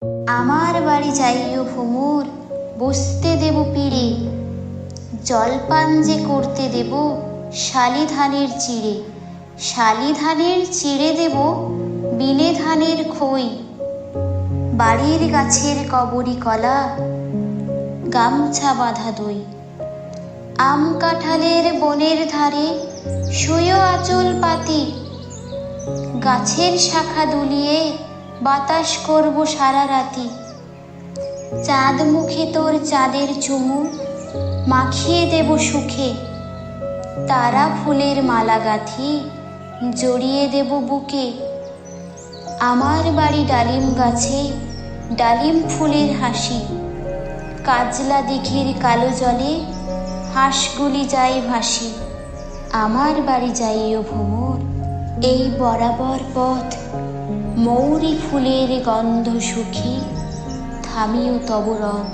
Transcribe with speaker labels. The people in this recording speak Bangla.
Speaker 1: আমার বাড়ি যাইও ভ্রমর, বসতে দেব পিড়ে, জলপান যে করতে দেব শালি ধানের চিড়ে। শালি ধানের চিড়ে দেব বিনে ধানের খই। বাড়ির গাছের কবরি কলা, গামছা বাঁধা দই। আম কাঁঠালের বনের ধারে শোয় আঁচল পাতি, গাছের শাখা দুলিয়ে বাতাস করব সারা রাতি। চাঁদ মুখে তোর চাঁদের চুমু মাখিয়ে দেব সুখে, তারা ফুলের মালা গাঁথি জড়িয়ে দেব বুকে। আমার বাড়ি ডালিম গাছে ডালিম ফুলের হাসি, কাজলা দিঘির কালো জলে হাঁসগুলি যায় ভাসি। আমার বাড়ি যাইও ভ্রমর, এই বরাবর পথ, মৌরি ফুলের গন্ধ সুখী থামিও তব রথ।